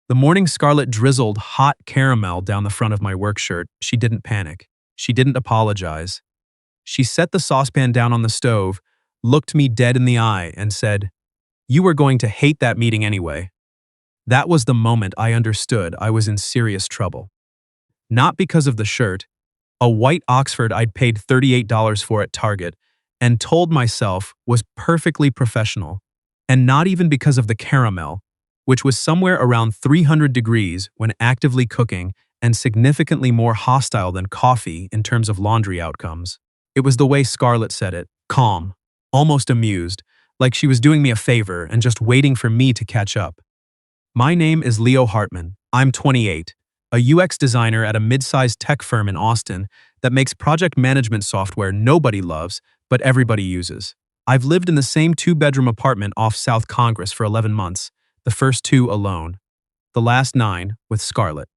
The morning Scarlett drizzled hot caramel down the front of my work shirt. She didn't panic. She didn't apologize. She set the saucepan down on the stove, looked me dead in the eye, and said, "You were going to hate that meeting anyway." That was the moment I understood I was in serious trouble. Not because of the shirt, a white Oxford I'd paid $38 for at Target, and told myself was perfectly professional, and not even because of the caramel, which was somewhere around 300 degrees when actively cooking and significantly more hostile than coffee in terms of laundry outcomes. It was the way Scarlett said it, calm, almost amused, like she was doing me a favor and just waiting for me to catch up. My name is Leo Hartman. I'm 28, a UX designer at a mid-sized tech firm in Austin that makes project management software nobody loves, but everybody uses. I've lived in the same two-bedroom apartment off South Congress for 11 months, the first 2 alone, the last 9 with Scarlett.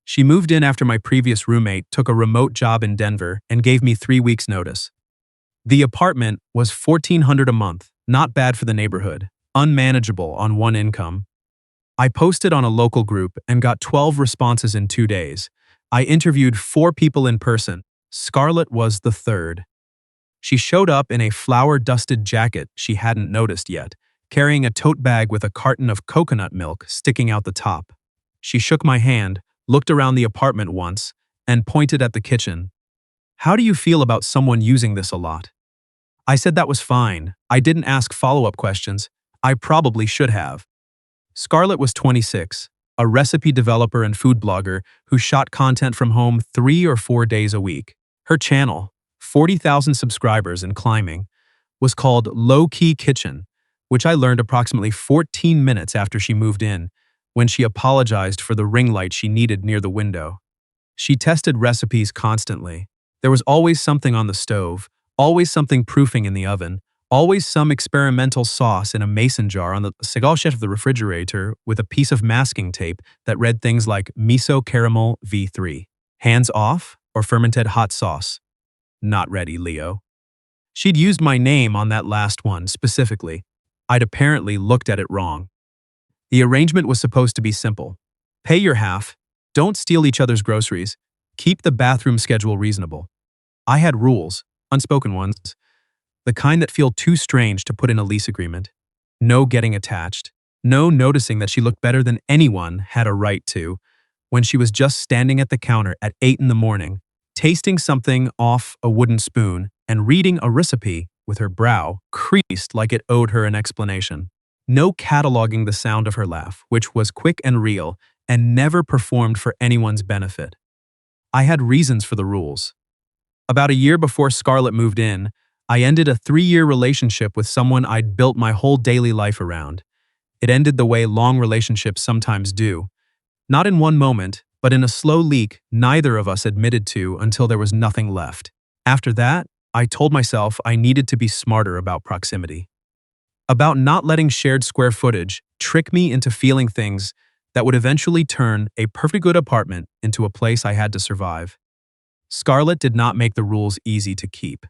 She moved in after my previous roommate took a remote job in Denver and gave me 3 weeks' notice. The apartment was $1,400 a month, not bad for the neighborhood, unmanageable on one income. I posted on a local group and got 12 responses in 2 days. I interviewed 4 people in person. Scarlett was the third. She showed up in a flour-dusted jacket she hadn't noticed yet, carrying a tote bag with a carton of coconut milk sticking out the top. She shook my hand, looked around the apartment once, and pointed at the kitchen. "How do you feel about someone using this a lot?" I said that was fine. I didn't ask follow-up questions. I probably should have. Scarlett was 26, a recipe developer and food blogger who shot content from home 3 or 4 days a week. Her channel, 40,000 subscribers and climbing, was called Low Key Kitchen, which I learned approximately 14 minutes after she moved in, when she apologized for the ring light she needed near the window. She tested recipes constantly. There was always something on the stove, always something proofing in the oven, always some experimental sauce in a mason jar on the shelf of the refrigerator with a piece of masking tape that read things like miso caramel V3, hands off, or fermented hot sauce. Not ready, Leo. She'd used my name on that last one specifically. I'd apparently looked at it wrong. The arrangement was supposed to be simple. Pay your half, don't steal each other's groceries, keep the bathroom schedule reasonable. I had rules, unspoken ones, the kind that feel too strange to put in a lease agreement. No getting attached, no noticing that she looked better than anyone had a right to when she was just standing at the counter at 8 in the morning, tasting something off a wooden spoon and reading a recipe with her brow creased like it owed her an explanation. No cataloging the sound of her laugh, which was quick and real and never performed for anyone's benefit. I had reasons for the rules. About a year before Scarlett moved in, I ended a 3-year relationship with someone I'd built my whole daily life around. It ended the way long relationships sometimes do. Not in one moment, but in a slow leak neither of us admitted to until there was nothing left. After that, I told myself I needed to be smarter about proximity. About not letting shared square footage trick me into feeling things that would eventually turn a perfectly good apartment into a place I had to survive. Scarlett did not make the rules easy to keep.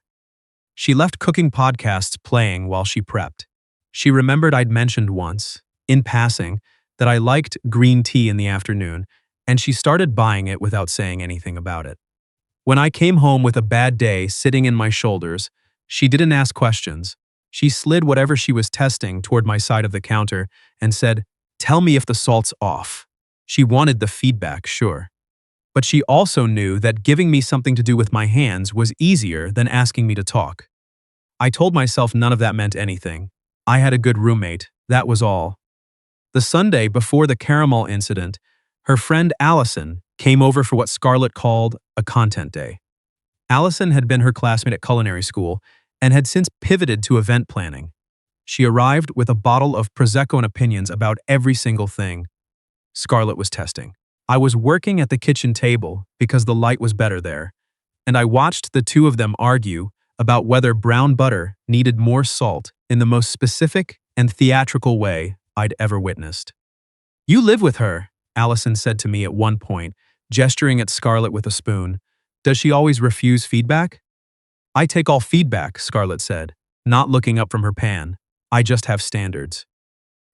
She left cooking podcasts playing while she prepped. She remembered I'd mentioned once, in passing, that I liked green tea in the afternoon, and she started buying it without saying anything about it. When I came home with a bad day sitting in my shoulders, she didn't ask questions. She slid whatever she was testing toward my side of the counter and said, "Tell me if the salt's off." She wanted the feedback, sure. But she also knew that giving me something to do with my hands was easier than asking me to talk. I told myself none of that meant anything. I had a good roommate, that was all. The Sunday before the caramel incident, her friend Allison came over for what Scarlett called a content day. Allison had been her classmate at culinary school and had since pivoted to event planning. She arrived with a bottle of Prosecco and opinions about every single thing Scarlett was testing. I was working at the kitchen table because the light was better there, and I watched the two of them argue about whether brown butter needed more salt in the most specific and theatrical way I'd ever witnessed. "You live with her," Allison said to me at one point, gesturing at Scarlett with a spoon. "Does she always refuse feedback?" "I take all feedback," Scarlett said, not looking up from her pan. "I just have standards."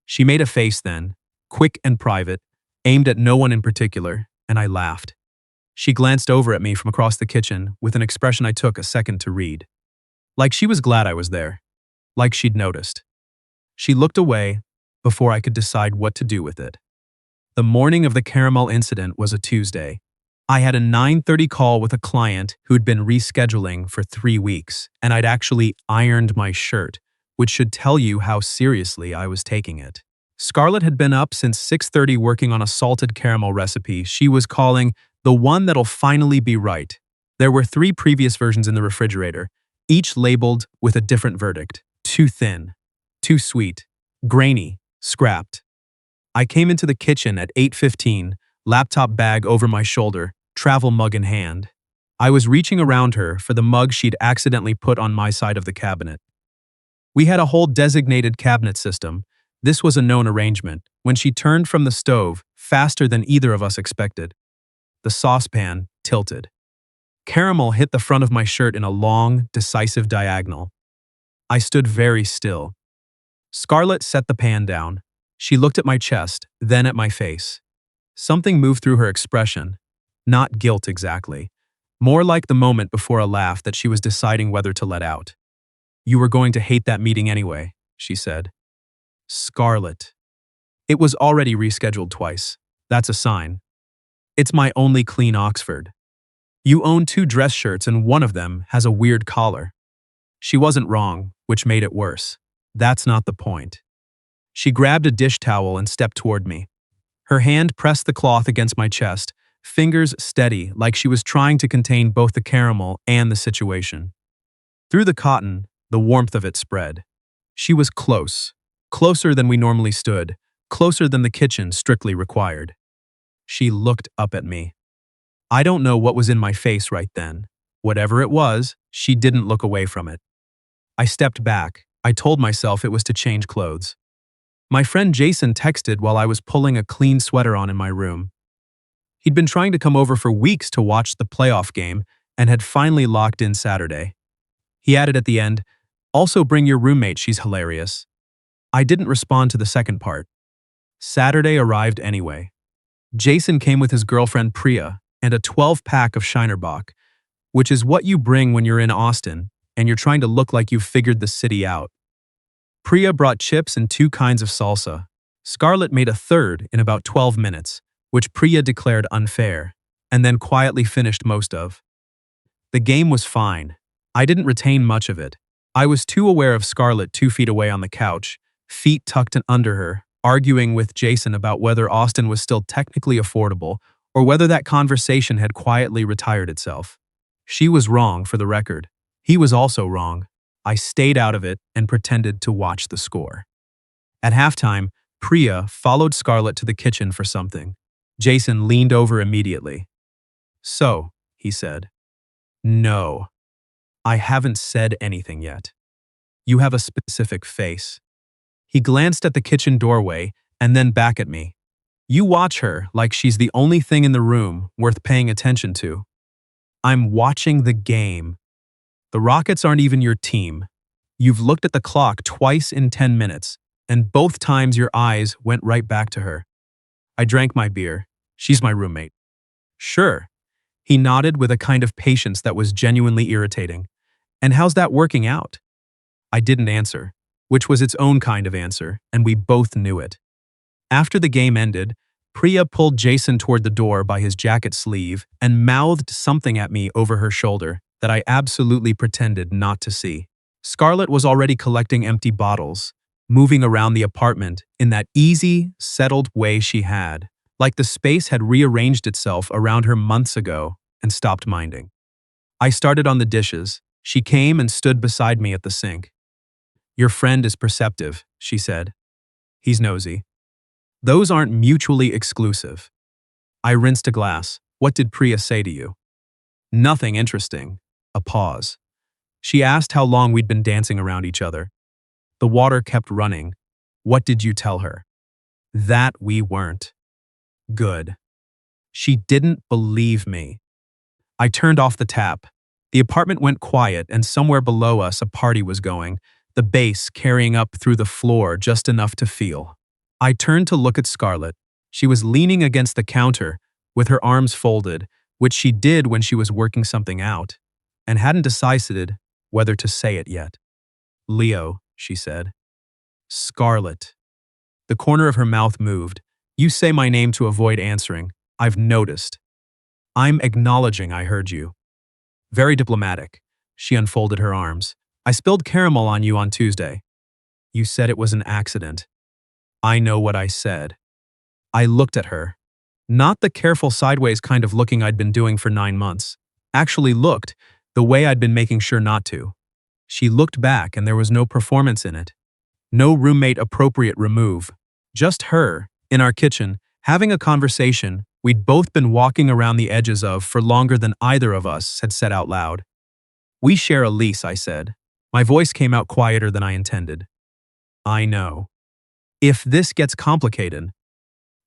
She made a face then, quick and private, aimed at no one in particular, and I laughed. She glanced over at me from across the kitchen with an expression I took a second to read. Like she was glad I was there. Like she'd noticed. She looked away before I could decide what to do with it. The morning of the caramel incident was a Tuesday. I had a 9:30 call with a client who'd been rescheduling for 3 weeks, and I'd actually ironed my shirt, which should tell you how seriously I was taking it. Scarlett had been up since 6:30 working on a salted caramel recipe she was calling the one that'll finally be right. There were 3 previous versions in the refrigerator, each labeled with a different verdict. Too thin, too sweet, grainy, scrapped. I came into the kitchen at 8:15, laptop bag over my shoulder, travel mug in hand. I was reaching around her for the mug she'd accidentally put on my side of the cabinet. We had a whole designated cabinet system. This was a known arrangement. When she turned from the stove, faster than either of us expected, the saucepan tilted. Caramel hit the front of my shirt in a long, decisive diagonal. I stood very still. Scarlett set the pan down. She looked at my chest, then at my face. Something moved through her expression. Not guilt exactly. More like the moment before a laugh that she was deciding whether to let out. "You were going to hate that meeting anyway," she said. Scarlett. It was already rescheduled twice. That's a sign. It's my only clean Oxford. You own 2 dress shirts and one of them has a weird collar. She wasn't wrong, which made it worse. That's not the point. She grabbed a dish towel and stepped toward me. Her hand pressed the cloth against my chest, fingers steady like she was trying to contain both the caramel and the situation. Through the cotton, the warmth of it spread. She was close, closer than we normally stood, closer than the kitchen strictly required. She looked up at me. I don't know what was in my face right then. Whatever it was, she didn't look away from it. I stepped back. I told myself it was to change clothes. My friend Jason texted while I was pulling a clean sweater on in my room. He'd been trying to come over for weeks to watch the playoff game and had finally locked in Saturday. He added at the end, "Also bring your roommate, she's hilarious." I didn't respond to the second part. Saturday arrived anyway. Jason came with his girlfriend Priya and a 12-pack of Shinerbach, which is what you bring when you're in Austin and you're trying to look like you've figured the city out. Priya brought chips and 2 kinds of salsa. Scarlett made a third in about 12 minutes, which Priya declared unfair, and then quietly finished most of. The game was fine. I didn't retain much of it. I was too aware of Scarlett 2 feet away on the couch, feet tucked in under her, arguing with Jason about whether Austin was still technically affordable or whether that conversation had quietly retired itself. She was wrong, for the record. He was also wrong. I stayed out of it and pretended to watch the score. At halftime, Priya followed Scarlett to the kitchen for something. Jason leaned over immediately. "So," he said. "No. I haven't said anything yet. You have a specific face." He glanced at the kitchen doorway and then back at me. "You watch her like she's the only thing in the room worth paying attention to." "I'm watching the game. The Rockets aren't even your team. You've looked at the clock twice in 10 minutes, and both times your eyes went right back to her." I drank my beer. "She's my roommate." "Sure." He nodded with a kind of patience that was genuinely irritating. "And how's that working out?" I didn't answer, which was its own kind of answer, and we both knew it. After the game ended, Priya pulled Jason toward the door by his jacket sleeve and mouthed something at me over her shoulder that I absolutely pretended not to see. Scarlett was already collecting empty bottles, moving around the apartment in that easy, settled way she had, like the space had rearranged itself around her months ago and stopped minding. I started on the dishes. She came and stood beside me at the sink. "Your friend is perceptive," she said. "He's nosy." "Those aren't mutually exclusive." I rinsed a glass. "What did Priya say to you?" "Nothing interesting." A pause. She asked how long we'd been dancing around each other. The water kept running. "What did you tell her?" "That we weren't." "Good." She didn't believe me. I turned off the tap. The apartment went quiet, and somewhere below us a party was going, the bass carrying up through the floor just enough to feel. I turned to look at Scarlett. She was leaning against the counter with her arms folded, which she did when she was working something out, and hadn't decided whether to say it yet. Leo, she said. Scarlet. The corner of her mouth moved. You say my name to avoid answering. I've noticed. I'm acknowledging I heard you. Very diplomatic. She unfolded her arms. I spilled caramel on you on Tuesday. You said it was an accident. I know what I said. I looked at her. Not the careful sideways kind of looking I'd been doing for 9 months. Actually looked the way I'd been making sure not to. She looked back and there was no performance in it. No roommate appropriate remove. Just her, in our kitchen, having a conversation we'd both been walking around the edges of for longer than either of us had said out loud. We share a lease, I said. My voice came out quieter than I intended. I know. If this gets complicated,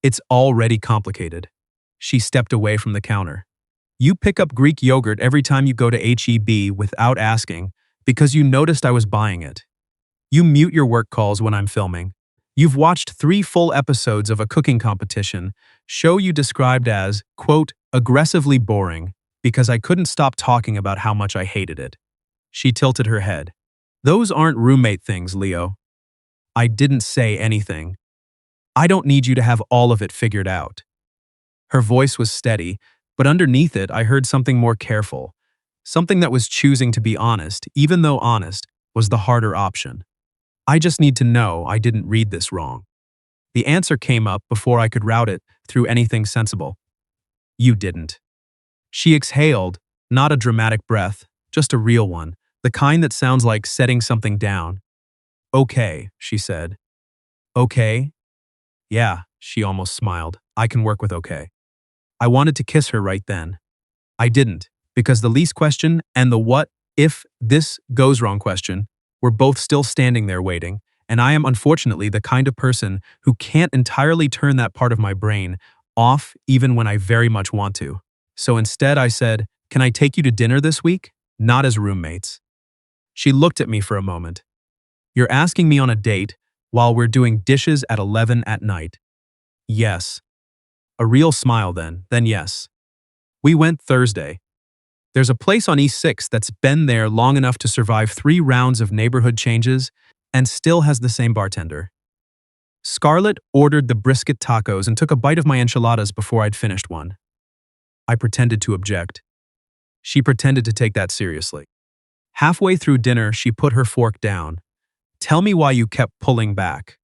it's already complicated. She stepped away from the counter. You pick up Greek yogurt every time you go to H-E-B without asking because you noticed I was buying it. You mute your work calls when I'm filming. You've watched 3 full episodes of a cooking competition show you described as, quote, aggressively boring because I couldn't stop talking about how much I hated it. She tilted her head. Those aren't roommate things, Leo. I didn't say anything. I don't need you to have all of it figured out. Her voice was steady, but underneath it I heard something more careful, something that was choosing to be honest, even though honest was the harder option. I just need to know I didn't read this wrong. The answer came up before I could route it through anything sensible. You didn't. She exhaled, not a dramatic breath, just a real one, the kind that sounds like setting something down. Okay, she said. Okay? Yeah, she almost smiled. I can work with okay. I wanted to kiss her right then. I didn't, because the lease question and the what if this goes wrong question were both still standing there waiting, and I am unfortunately the kind of person who can't entirely turn that part of my brain off even when I very much want to. So instead I said, can I take you to dinner this week? Not as roommates. She looked at me for a moment. You're asking me on a date while we're doing dishes at 11 at night. Yes. A real smile then yes. We went Thursday. There's a place on East 6 that's been there long enough to survive 3 rounds of neighborhood changes and still has the same bartender. Scarlett ordered the brisket tacos and took a bite of my enchiladas before I'd finished one. I pretended to object. She pretended to take that seriously. Halfway through dinner, she put her fork down. Tell me why you kept pulling back.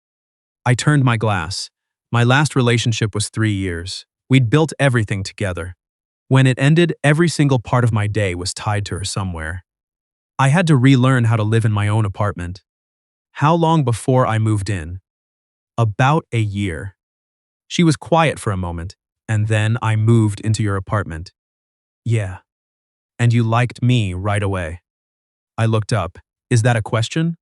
I turned my glass. My last relationship was 3 years. We'd built everything together. When it ended, every single part of my day was tied to her somewhere. I had to relearn how to live in my own apartment. How long before I moved in? About a year. She was quiet for a moment, and then I moved into your apartment. Yeah. And you liked me right away. I looked up. Is that a question?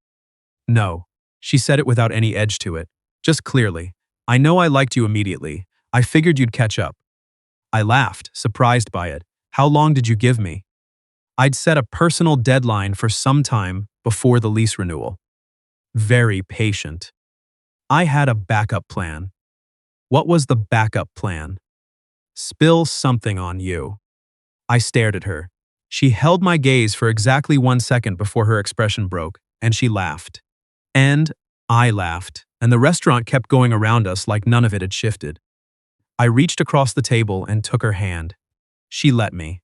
No. She said it without any edge to it. Just clearly. I know I liked you immediately. I figured you'd catch up. I laughed, surprised by it. How long did you give me? I'd set a personal deadline for some time before the lease renewal. Very patient. I had a backup plan. What was the backup plan? Spill something on you. I stared at her. She held my gaze for exactly 1 second before her expression broke, and she laughed. And I laughed, and the restaurant kept going around us like none of it had shifted. I reached across the table and took her hand. She let me.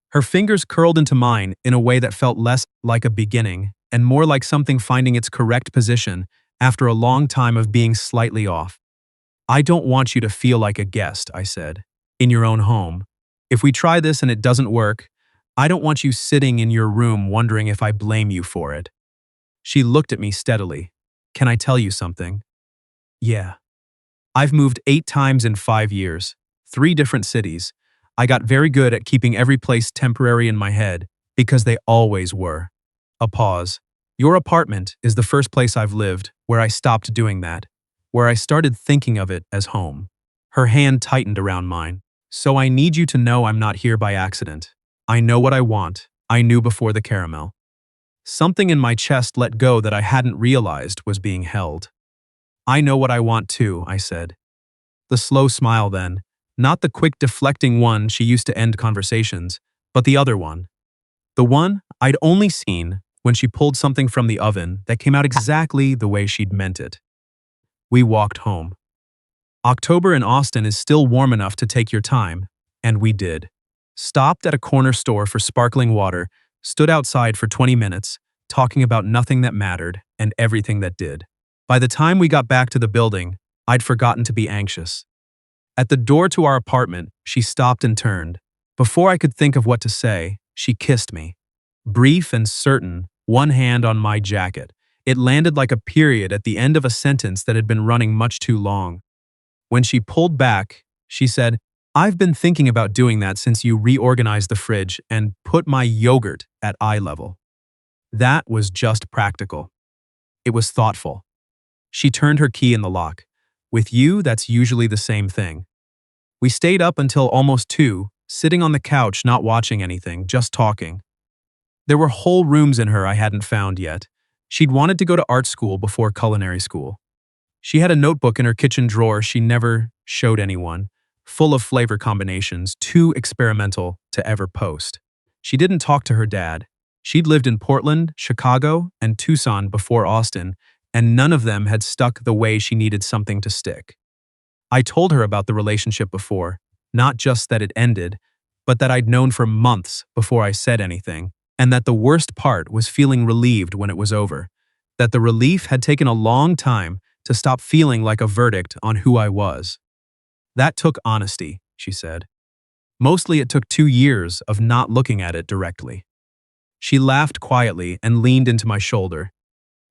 Her fingers curled into mine in a way that felt less like a beginning and more like something finding its correct position after a long time of being slightly off. I don't want you to feel like a guest, I said, in your own home. If we try this and it doesn't work, I don't want you sitting in your room wondering if I blame you for it. She looked at me steadily. Can I tell you something? Yeah. I've moved 8 times in 5 years, 3 different cities. I got very good at keeping every place temporary in my head, because they always were. A pause. Your apartment is the first place I've lived where I stopped doing that, where I started thinking of it as home. Her hand tightened around mine. So I need you to know I'm not here by accident. I know what I want. I knew before the caramel. Something in my chest let go that I hadn't realized was being held. I know what I want too, I said. The slow smile then, not the quick deflecting one she used to end conversations, but the other one. The one I'd only seen when she pulled something from the oven that came out exactly the way she'd meant it. We walked home. October in Austin is still warm enough to take your time, and we did. Stopped at a corner store for sparkling water, stood outside for 20 minutes, talking about nothing that mattered and everything that did. By the time we got back to the building, I'd forgotten to be anxious. At the door to our apartment, she stopped and turned. Before I could think of what to say, she kissed me. Brief and certain, one hand on my jacket. It landed like a period at the end of a sentence that had been running much too long. When she pulled back, she said, "I've been thinking about doing that since you reorganized the fridge and put my yogurt at eye level." That was just practical. It was thoughtful. She turned her key in the lock. With you, that's usually the same thing. We stayed up until almost 2, sitting on the couch not watching anything, just talking. There were whole rooms in her I hadn't found yet. She'd wanted to go to art school before culinary school. She had a notebook in her kitchen drawer she never showed anyone, full of flavor combinations, too experimental to ever post. She didn't talk to her dad. She'd lived in Portland, Chicago, and Tucson before Austin, and none of them had stuck the way she needed something to stick. I told her about the relationship before, not just that it ended, but that I'd known for months before I said anything, and that the worst part was feeling relieved when it was over, that the relief had taken a long time to stop feeling like a verdict on who I was. That took honesty, she said. Mostly it took 2 years of not looking at it directly. She laughed quietly and leaned into my shoulder.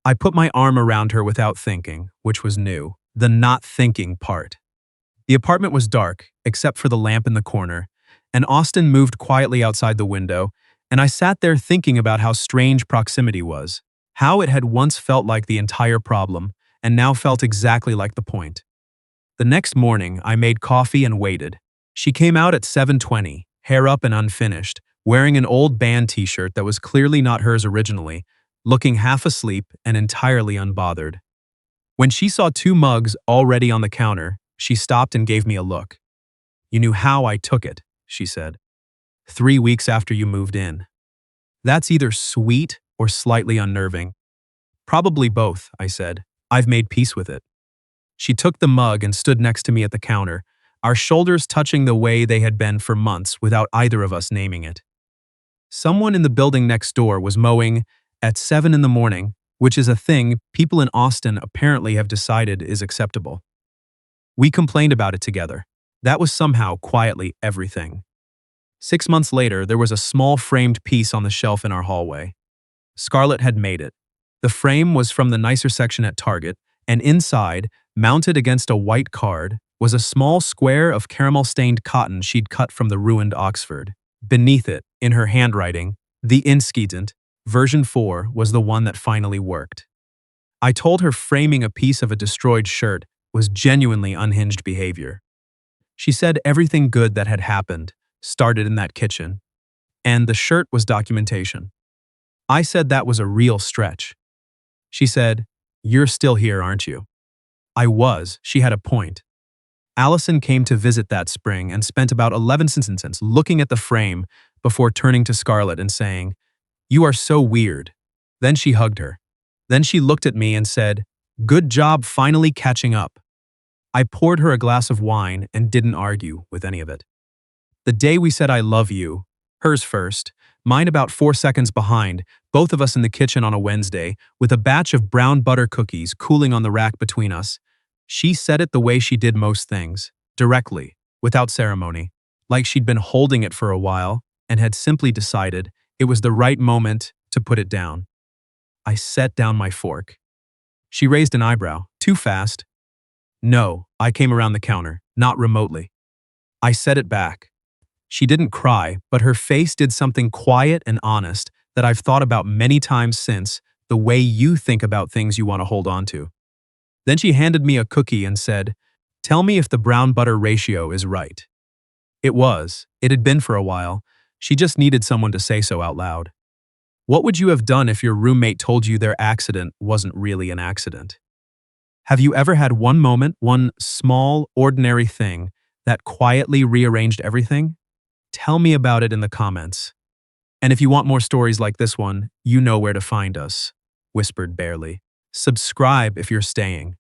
I put my arm around her without thinking, which was new, the not thinking part. The apartment was dark, except for the lamp in the corner, and Austin moved quietly outside the window, and I sat there thinking about how strange proximity was, how it had once felt like the entire problem, and now felt exactly like the point. The next morning, I made coffee and waited. She came out at 7:20, hair up and unfinished, wearing an old band t-shirt that was clearly not hers originally, looking half asleep and entirely unbothered. When she saw 2 mugs already on the counter, she stopped and gave me a look. "You knew how I took it," she said. "3 weeks after you moved in." That's either sweet or slightly unnerving. "Probably both," I said. "I've made peace with it." She took the mug and stood next to me at the counter, our shoulders touching the way they had been for months without either of us naming it. Someone in the building next door was mowing at 7 in the morning, which is a thing people in Austin apparently have decided is acceptable. We complained about it together. That was somehow quietly everything. 6 months later, there was a small framed piece on the shelf in our hallway. Scarlett had made it. The frame was from the nicer section at Target, and inside, mounted against a white card, was a small square of caramel-stained cotton she'd cut from the ruined Oxford. Beneath it, in her handwriting, the Inskident, version 4 was the one that finally worked. I told her framing a piece of a destroyed shirt was genuinely unhinged behavior. She said everything good that had happened started in that kitchen, and the shirt was documentation. I said that was a real stretch. She said, "You're still here, aren't you?" I was. She had a point. Allison came to visit that spring and spent about 11 cents looking at the frame before turning to Scarlett and saying, "You are so weird." Then she hugged her. Then she looked at me and said, "Good job finally catching up." I poured her a glass of wine and didn't argue with any of it. The day we said I love you, hers first, mine about 4 seconds behind, both of us in the kitchen on a Wednesday, with a batch of brown butter cookies cooling on the rack between us, she said it the way she did most things, directly, without ceremony, like she'd been holding it for a while and had simply decided it was the right moment to put it down. I set down my fork. She raised an eyebrow. "Too fast?" "No," I came around the counter, not remotely. I said it back. She didn't cry, but her face did something quiet and honest that I've thought about many times since, the way you think about things you want to hold on to. Then she handed me a cookie and said, "Tell me if the brown butter ratio is right." It was. It had been for a while. She just needed someone to say so out loud. What would you have done if your roommate told you their accident wasn't really an accident? Have you ever had one moment, one small, ordinary thing that quietly rearranged everything? Tell me about it in the comments. And if you want more stories like this one, you know where to find us, whispered Barely. Subscribe if you're staying.